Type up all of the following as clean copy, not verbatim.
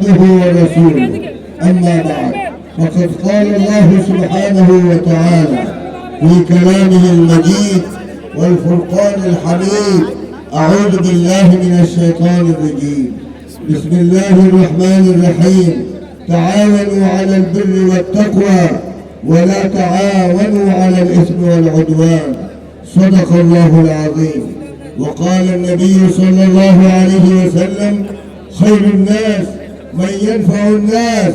عبده ورسوله. أما بعد، فقد قال الله سبحانه وتعالى في كلامه المجيد والفرقان الحميد: أعوذ بالله من الشيطان الرجيم. بسم الله الرحمن الرحيم. تعاونوا على البر والتقوى ولا تعاونوا على الإثم والعدوان. صدق الله العظيم. وقال النبي صلى الله عليه وسلم: خير الناس من ينفع الناس،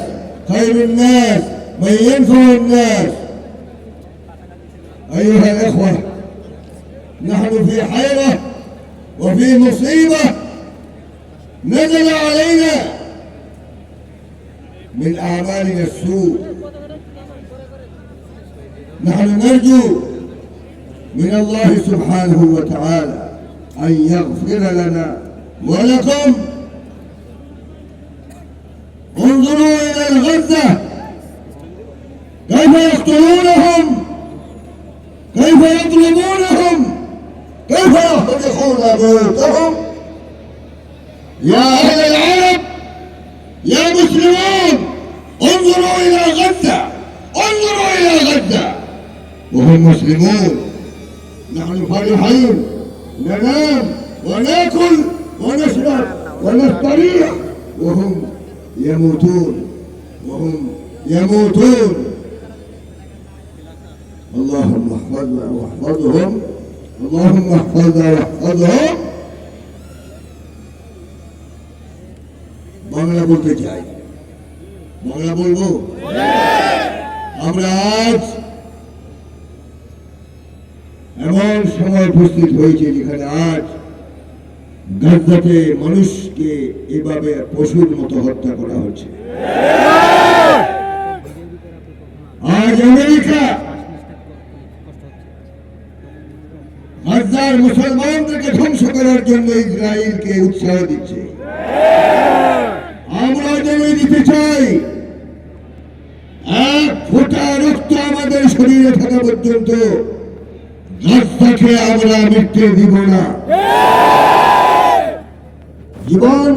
خير الناس من ينفع الناس. أيها الأخوة، نحن في حيرة وفي مصيبة نزل علينا من أعمالنا السوء. نحن نرجو من الله سبحانه وتعالى أن يغفر لنا ولكم. انظروا إلى الغزة كيف يقتلونهم، كيف يظلمونهم، كيف يحرقون بيوتهم. يا أهل العرب، يا مسلمون، انظروا إلى غزة، انظروا إلى غزة وهم مسلمون. نحن فرحين، ننام وناكل ونشرب ونستريح وهم يموتون، وهم يموتون. اللهم احفظنا واحفظهم، اللهم احفظنا واحفظهم। বাংলা বলতে চাই, বাংলা বলবো। আমরা আজ এমন সময় উপস্থিত হয়েছে যেখানে আজ গাজাতে মানুষকে এভাবে পশুর মতো হত্যা করা হচ্ছে। আজ আমেরিকা গাজার মুসলমানদেরকে ধ্বংস করার জন্য ইসরায়েলকে উৎসাহ দিচ্ছে। আমরা জমি দিতে চাই, এক ফোঁটা রক্ত আমাদের শরীরে থাকা পর্যন্ত গাজাকে আমরা মৃত্যু দিব না। জীবন